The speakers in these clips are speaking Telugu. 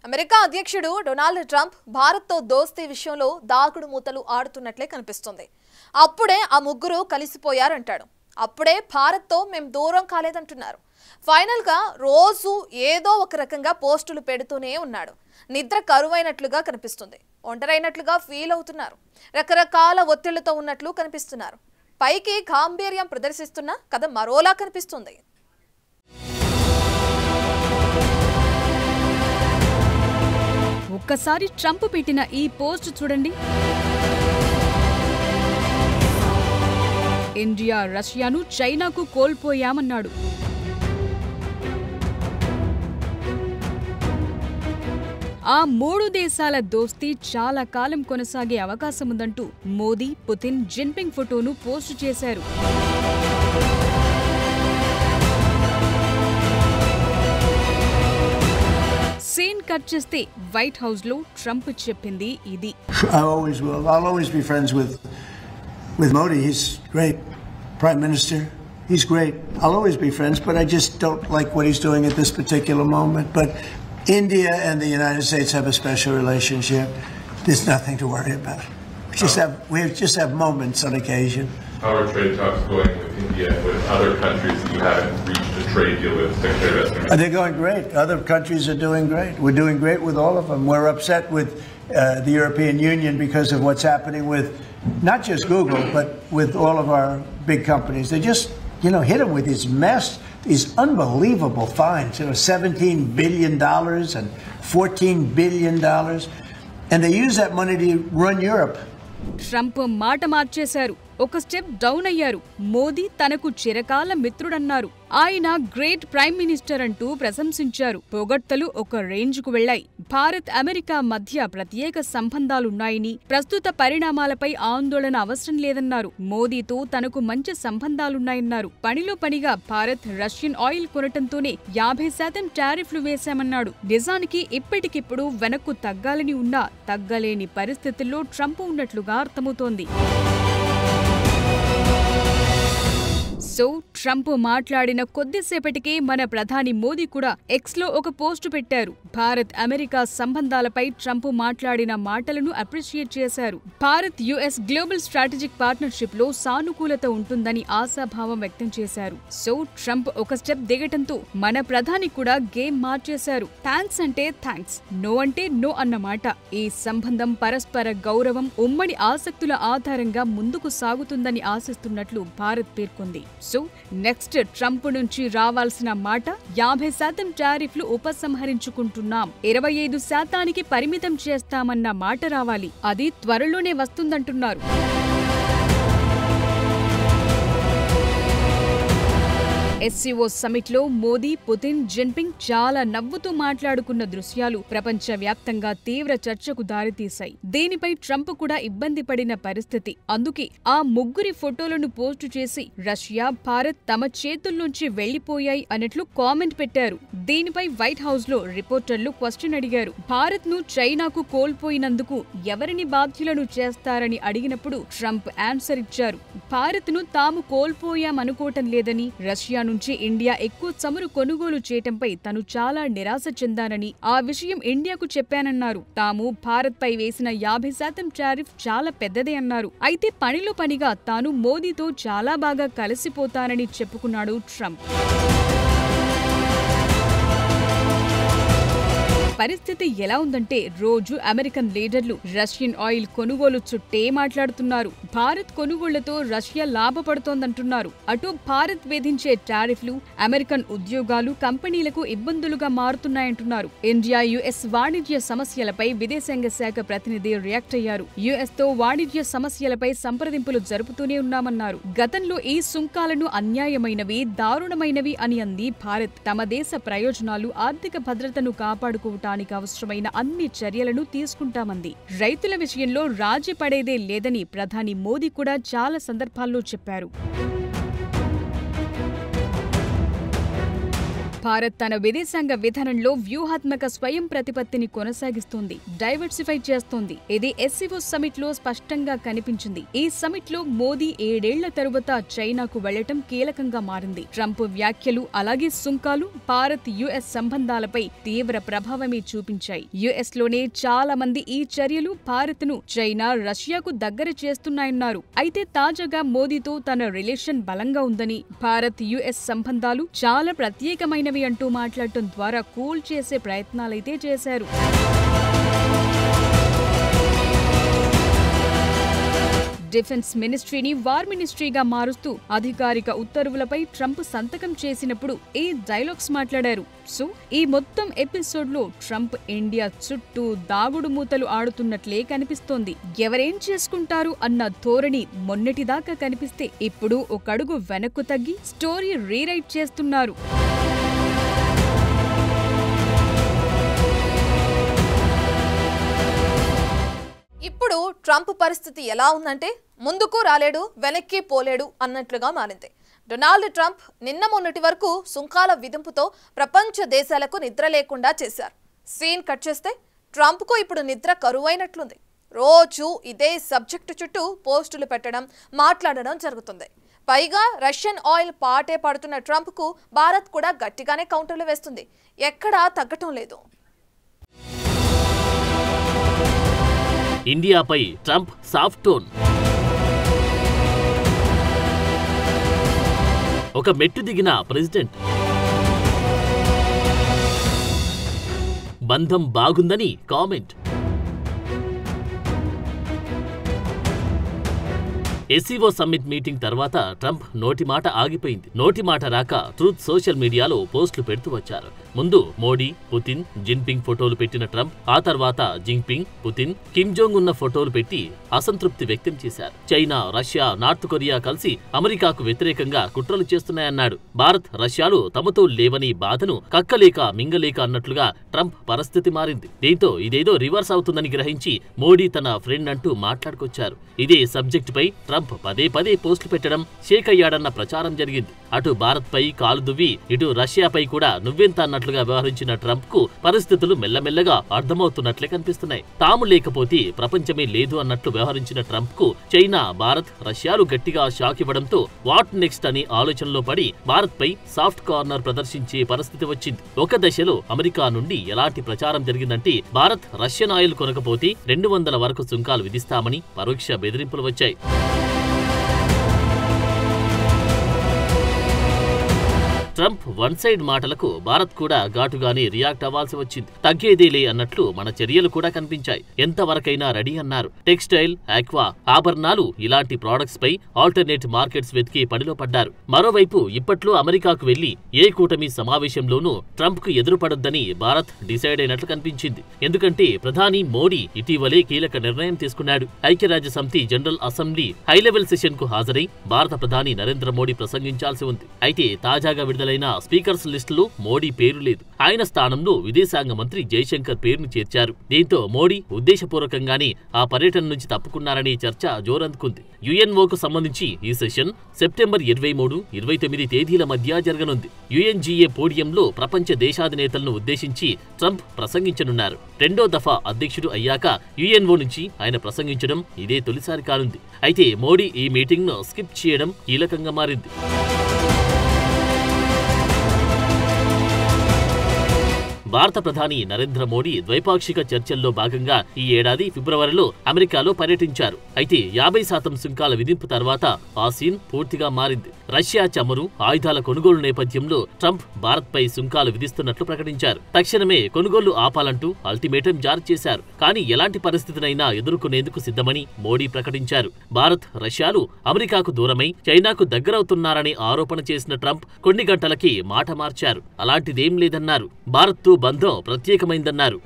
అమెరికా అధ్యక్షుడు డొనాల్డ్ ట్రంప్ భారత్తో దోస్తీ విషయంలో దాగుడు మూతలు ఆడుతున్నట్లే కనిపిస్తుంది. అప్పుడే ఆ ముగ్గురు కలిసిపోయారంటాడు. అప్పుడే భారత్తో మేము దూరం కాలేదంటున్నారు. ఫైనల్ గా రోజు ఏదో ఒక రకంగా పోస్టులు పెడుతూనే ఉన్నాడు. నిద్ర కరువైనట్లుగా కనిపిస్తుంది. ఒంటరైనట్లుగా ఫీల్ అవుతున్నారు. రకరకాల ఒత్తిళ్లతో ఉన్నట్లు కనిపిస్తున్నారు. పైకి గాంభీర్యం ప్రదర్శిస్తున్న కథ మరోలా కనిపిస్తుంది. ఒక్కసారి ట్రంప్ పెట్టిన ఈ పోస్ట్ చూడండి. ఇండియా రష్యాను చైనాకు కోల్పోయామన్నాడు. ఆ మూడు దేశాల దోస్తీ చాలా కాలం కొనసాగే అవకాశముందంటూ మోదీ, పుతిన్, జిన్పింగ్ ఫోటోను పోస్టు చేశారు. సీన్ కట్ చేస్తే వైట్ హౌస్ లో ట్రంప్ చెప్పింది ఇది. I'll always be friends with Modi. He's great prime minister. He's great. I'll always be friends, but I just don't like what he's doing at this particular moment. But India and the United States have a special relationship. There's nothing to worry about. We just have moments on occasion. How are trade talks going with India and with other countries that you haven't reached a trade deal with, Secretary Vestager? They're going great. Other countries are doing great. We're doing great with all of them. We're upset with the European Union because of what's happening with not just Google, but with all of our big companies. They just, hit them with this mess, these unbelievable fines, $17 billion and $14 billion. And they use that money to run Europe. Trump మాట మార్చేశారు. ఒక స్టెప్ డౌన్ అయ్యారు. మోదీ తనకు చిరకాల మిత్రుడన్నారు. ఆయన గ్రేట్ ప్రైమ్ మినిస్టర్ అంటూ ప్రశంసించారు. పొగడ్తలు ఒక రేంజ్కు వెళ్లాయి. భారత్ అమెరికా మధ్య ప్రత్యేక సంబంధాలున్నాయని, ప్రస్తుత పరిణామాలపై ఆందోళన అవసరం లేదన్నారు. మోదీతో తనకు మంచి సంబంధాలున్నాయన్నారు. పనిలో పనిగా భారత్ రష్యన్ ఆయిల్ కొనటంతోనే 50% టారిఫ్లు వేశామన్నాడు. నిజానికి ఇప్పటికిప్పుడు వెనక్కు తగ్గాలని ఉన్నా తగ్గలేని పరిస్థితుల్లో ట్రంప్ ఉన్నట్లుగా అర్థమవుతోంది. సో ట్రంప్ మాట్లాడిన కొద్దిసేపటికే మన ప్రధాని మోదీ కూడా ఎక్స్లో ఒక పోస్టు పెట్టారు. భారత్ అమెరికా సంబంధాలపై ట్రంప్ మాట్లాడిన మాటలను అప్రిషియేట్ చేశారు. Bharat US global strategic partnership లో సానుకూలత ఉంటుందని ఆశాభావం వ్యక్తం చేశారు. సో ట్రంప్ ఒక స్టెప్ దిగటంతో మన ప్రధాని కూడా గేమ్ మార్చేశారు. థ్యాంక్స్ అంటే థ్యాంక్స్, నో అంటే నో అన్నమాట. ఈ సంబంధం పరస్పర గౌరవం, ఉమ్మడి ఆసక్తుల ఆధారంగా ముందుకు సాగుతుందని ఆశిస్తున్నట్లు భారత్ పేర్కొంది. సో నెక్స్ట్ ట్రంప్ నుంచి రావాల్సిన మాట 50% టారిఫ్లు ఉపసంహరించుకుంటున్నాం, 25% పరిమితం చేస్తామన్న మాట రావాలి. అది త్వరలోనే వస్తుందంటున్నారు. ఎస్సీఓ సమిట్ లో మోదీ, పుతిన్, జిన్పింగ్ చాలా నవ్వుతూ మాట్లాడుకున్న దృశ్యాలు ప్రపంచవ్యాప్తంగా తీవ్ర చర్చకు దారితీశాయి. దీనిపై ట్రంప్ కూడా ఇబ్బంది పడిన పరిస్థితి. అందుకే ఆ ముగ్గురి ఫోటోలను పోస్టు చేసి రష్యా, భారత్ తమ చేతుల్లోంచి వెళ్లిపోయాయి అన్నట్లు కామెంట్ పెట్టారు. దీనిపై వైట్ హౌస్ లో రిపోర్టర్లు క్వశ్చన్ అడిగారు. భారత్ ను చైనాకు కోల్పోయినందుకు ఎవరిని బాధ్యులను చేస్తారని అడిగినప్పుడు ట్రంప్ ఆన్సర్ ఇచ్చారు. భారత్ ను తాము కోల్పోయామనుకోవటం లేదని, రష్యా నుంచి ఇండియా ఎక్కువ చమురు కొనుగోలు చేయటంపై తను చాలా నిరాశ చెందానని, ఆ విషయం ఇండియాకు చెప్పానన్నారు. తాము భారత్ పై వేసిన 50% టారిఫ్ చాలా పెద్దదే అన్నారు. అయితే పనిలో పనిగా తాను మోదీతో చాలా బాగా కలిసిపోతానని చెప్పుకున్నాడు ట్రంప్. పరిస్థితి ఎలా ఉందంటే రోజు అమెరికన్ లీడర్లు రష్యన్ ఆయిల్ కొనుగోలు చుట్టే మాట్లాడుతున్నారు. భారత్ కొనుగోళ్లతో రష్యా లాభపడుతోందంటున్నారు. అటు భారత్ విధించే టారిఫ్లు అమెరికన్ ఉద్యోగాలు, కంపెనీలకు ఇబ్బందులుగా మారుతున్నాయంటున్నారు. ఇండియా యుఎస్ వాణిజ్య సమస్యలపై విదేశాంగ శాఖ ప్రతినిధి రియాక్ట్ అయ్యారు. యుఎస్ తో వాణిజ్య సమస్యలపై సంప్రదింపులు జరుపుతూనే ఉన్నామన్నారు. గతంలో ఈ సుంకాలను అన్యాయమైనవి, దారుణమైనవి అని అంది భారత్. తమ దేశ ప్రయోజనాలు, ఆర్థిక భద్రతను కాపాడుకోవటానికి అవసరమైన అన్ని చర్యలను తీసుకుంటామంది. రైతుల విషయంలో రాజీ పడేదే లేదని ప్రధాని మోదీ కూడా చాలా సందర్భాల్లో చెప్పారు. భారత్ తన విదేశాంగ విధానంలో వ్యూహాత్మక స్వయం ప్రతిపత్తిని కొనసాగిస్తోంది, డైవర్సిఫై చేస్తోంది. ఇది SCO సమిట్ లో స్పష్టంగా కనిపించింది. ఈ సమిట్ లో మోదీ 7 ఏళ్ల తరువాత చైనాకు వెళ్లటం కీలకంగా మారింది. ట్రంప్ వ్యాఖ్యలు అలాగే సుంకాలు భారత్ US సంబంధాలపై తీవ్ర ప్రభావమే చూపించాయి. US లోనే చాలా మంది ఈ చర్యలు భారత్ ను చైనా, రష్యాకు దగ్గర చేస్తున్నాయన్నారు. అయితే తాజాగా మోదీతో తన రిలేషన్ బలంగా ఉందని, భారత్ US సంబంధాలు చాలా ప్రత్యేకమైనవి అంటూ మాట్లాడటం ద్వారా కూల్ చేసే ప్రయత్నాలైతే చేశారు. డిఫెన్స్ మినిస్ట్రీని వార్ మినిస్ట్రీగా మారుస్తూ అధికారిక ఉత్తర్వులపై ట్రంప్ సంతకం చేసినప్పుడు ఈ డైలాగ్స్ మాట్లాడారు. సో ఈ మొత్తం ఎపిసోడ్ లో ట్రంప్ ఇండియా చుట్టూ దాగుడు మూతలు ఆడుతున్నట్లే కనిపిస్తోంది. ఎవరేం చేసుకుంటారు అన్న ధోరణి మొన్నటిదాకా కనిపిస్తే ఇప్పుడు ఒక అడుగు వెనక్కు తగ్గి స్టోరీ రీరైట్ చేస్తున్నారు. ఇప్పుడు ట్రంప్ పరిస్థితి ఎలా ఉందంటే ముందుకు రాలేడు, వెనక్కి పోలేడు అన్నట్లుగా మారింది. డొనాల్డ్ ట్రంప్ నిన్న మొన్నటి వరకు సుంకాల విధింపుతో ప్రపంచ దేశాలకు నిద్ర లేకుండా చేశారు. సీన్ కట్ చేస్తే ట్రంప్కు ఇప్పుడు నిద్ర కరువైనట్లుంది. రోజు ఇదే సబ్జెక్టు చుట్టూ పోస్టులు పెట్టడం, మాట్లాడడం జరుగుతుంది. పైగా రష్యన్ ఆయిల్ పాటే పడుతున్న ట్రంప్కు భారత్ కూడా గట్టిగానే కౌంటర్లు వేస్తుంది. ఎక్కడా తగ్గటం లేదు. ఇండియాపై ట్రంప్ సాఫ్ట్ టోన్. ఒక మెట్టు దిగిన ప్రెసిడెంట్. బంధం బాగుందని కామెంట్. SCO సమ్మిట్ మీటింగ్ తర్వాత ట్రంప్ నోటి మాట ఆగిపోయింది. నోటి మాట రాక ట్రూత్ సోషల్ మీడియాలో పోస్టులు పెడుతూ వచ్చారు. ముందు మోడీ, పుతిన్, జిన్పింగ్ ఫోటోలు పెట్టిన ట్రంప్ ఆ తర్వాత జిన్పింగ్, పుతిన్, కిమ్ జోంగ్ ఉన్న ఫోటోలు పెట్టి అసంతృప్తి వ్యక్తం చేశారు. చైనా, రష్యా, నార్త్ కొరియా కలిసి అమెరికాకు వ్యతిరేకంగా కుట్రలు చేస్తున్నాయన్నాడు. భారత్, రష్యాలు తమతో లేవని బాధను కక్కలేక మింగలేక అన్నట్లుగా ట్రంప్ పరిస్థితి మారింది. దీంతో ఇదేదో రివర్స్ అవుతుందని గ్రహించి మోడీ తన ఫ్రెండ్ అంటూ మాట్లాడుకొచ్చారు. ఇదే సబ్జెక్టుపై ట్రంప్ పదే పదే పోస్టులు పెట్టడం షేక్ అయ్యాడన్న ప్రచారం జరిగింది. అటు భారత్ పై కాలు దువ్వి ఇటు రష్యాపై కూడా నువ్వెంత అన్నట్లుగా వ్యవహరించిన ట్రంప్ కు పరిస్థితులు మెల్లమెల్లగా అర్థమవుతున్నట్లే కనిపిస్తున్నాయి. తాము లేకపోతే ప్రపంచమే లేదు అన్నట్లు వ్యవహరించిన ట్రంప్ కు చైనా, భారత్, రష్యాలు గట్టిగా షాక్ ఇవ్వడంతో వాట్ నెక్స్ట్ అని ఆలోచనలో పడి భారత్ పై సాఫ్ట్ కార్నర్ ప్రదర్శించే పరిస్థితి వచ్చింది. ఒక దశలో అమెరికా నుండి ఎలాంటి ప్రచారం జరిగిందంటే భారత్ రష్యన్ ఆయిల్ కొనకపోతే 200 వరకు సుంకాలు విధిస్తామని పరోక్ష బెదిరింపులు వచ్చాయి. ట్రంప్ వన్ సైడ్ మాటలకు భారత్ కూడా ఘాటుగానే రియాక్ట్ అవ్వాల్సి వచ్చింది. తగ్గేదేలే అన్నట్లు మన చర్యలు కూడా కనిపించాయి. ఎంతవరకైనా రెడీ అన్నారు. టెక్స్టైల్, ఆక్వా, ఆభరణాలు ఇలాంటి ప్రొడక్ట్స్ పై ఆల్టర్నేట్ మార్కెట్స్ వెతికి పనిలో పడ్డారు. మరోవైపు ఇప్పట్లో అమెరికాకు వెళ్లి ఏ కూటమి సమావేశంలోనూ ట్రంప్ కు ఎదురుపడొద్దని భారత్ డిసైడ్ అయినట్లు కనిపించింది. ఎందుకంటే ప్రధాని మోడీ ఇటీవలే కీలక నిర్ణయం తీసుకున్నాడు. ఐక్యరాజ్యసమితి జనరల్ అసెంబ్లీ హైలెవెల్ సెషన్ కు హాజరై భారత ప్రధాని నరేంద్ర మోడీ ప్రసంగించాల్సి ఉంది. అయితే తాజాగా విడుదలైన స్పీకర్స్ లిస్టులో మోడీ పేరు లేదు. ఆయన స్థానంలో విదేశాంగ మంత్రి జైశంకర్ పేరును చేర్చారు. దీంతో మోడీ ఉద్దేశపూర్వకంగానే ఆ పర్యటన నుంచి తప్పుకున్నారనే చర్చ జోరందుకుంది. UNOకు సంబంధించి ఈ సెషన్ సెప్టెంబర్ 23, 29 తేదీల మధ్య జరగనుంది. UNGA పోడియంలో ప్రపంచ దేశాధినేతలను ఉద్దేశించి ట్రంప్ ప్రసంగించనున్నారు. రెండో దఫా అధ్యక్షుడు అయ్యాక UNO నుంచి ఆయన ప్రసంగించడం ఇదే తొలిసారి కానుంది. అయితే మోడీ ఈ మీటింగ్ ను స్కిప్ చేయడం కీలకంగా మారింది. భారత ప్రధాని నరేంద్ర మోడీ ద్వైపాక్షిక చర్చల్లో భాగంగా ఈ ఏడాది ఫిబ్రవరిలో అమెరికాలో పర్యటించారు. అయితే 50% సుంకాల విధింపు తర్వాత ఆ సీన్ పూర్తిగా మారింది. రష్యా చమురు, ఆయుధాల కొనుగోలు నేపథ్యంలో ట్రంప్ భారత్ పై సుంకాలు విధిస్తున్నట్లు ప్రకటించారు. తక్షణమే కొనుగోలు ఆపాలంటూ అల్టిమేటం జారీ చేశారు. కానీ ఎలాంటి పరిస్థితినైనా ఎదుర్కొనేందుకు సిద్ధమని మోడీ ప్రకటించారు. భారత్, రష్యాలు అమెరికాకు దూరమై చైనాకు దగ్గరవుతున్నారనే ఆరోపణ చేసిన ట్రంప్ కొన్ని గంటలకి మాట మార్చారు. అలాంటిదేం లేదన్నారు. భారత్తో బంధం ప్రత్యేకమైందన్నారు.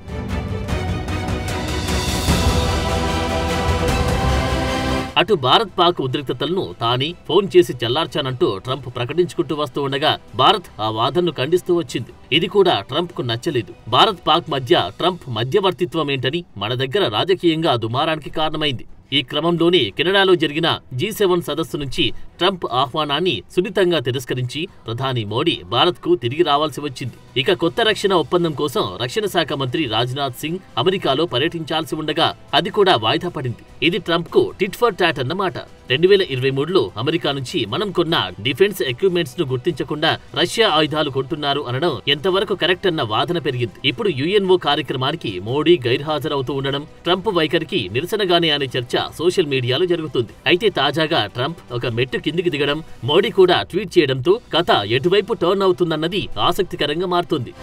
అటు భారత్ పాక్ ఉద్రిక్తతలను తానే ఫోన్ చేసి చల్లార్చానంటూ ట్రంప్ ప్రకటించుకుంటూ వస్తూ ఉండగా భారత్ ఆ వాదనను ఖండిస్తూ వచ్చింది. ఇది కూడా ట్రంప్ కు నచ్చలేదు. భారత్ పాక్ మధ్య ట్రంప్ మధ్యవర్తిత్వం ఏంటని మన దగ్గర రాజకీయంగా దుమారానికి కారణమైంది. ఈ క్రమంలోనే కెనడాలో జరిగిన G7 సదస్సు నుంచి ట్రంప్ ఆహ్వానాన్ని సున్నితంగా తిరస్కరించి ప్రధాని మోడీ భారత్కు తిరిగి రావాల్సి వచ్చింది. ఇక కొత్త రక్షణ ఒప్పందం కోసం రక్షణ శాఖ మంత్రి రాజ్నాథ్ సింగ్ అమెరికాలో పర్యటించాల్సి ఉండగా అది కూడా వాయిదా పడింది. ఇది ట్రంప్కు టిట్ ఫర్ టాట్ అన్నమాట. 2023లో అమెరికా నుంచి మనం కొన్న డిఫెన్స్ ఎక్విప్మెంట్స్ ను గుర్తించకుండా రష్యా ఆయుధాలు కొంటున్నారు అనడం ఎంతవరకు కరెక్ట్ అన్న వాదన పెరిగింది. ఇప్పుడు UNO కార్యక్రమానికి మోడీ గైర్హాజరవుతూ ఉండడం ట్రంప్ వైఖరికి నిరసనగానే అనే చర్చ సోషల్ మీడియాలో జరుగుతుంది. అయితే తాజాగా ట్రంప్ ఒక మెట్టు కిందికి దిగడం, మోడీ కూడా ట్వీట్ చేయడంతో కథ ఎటువైపు టర్న్ అవుతుందన్నది ఆసక్తికరంగా మారుతుంది.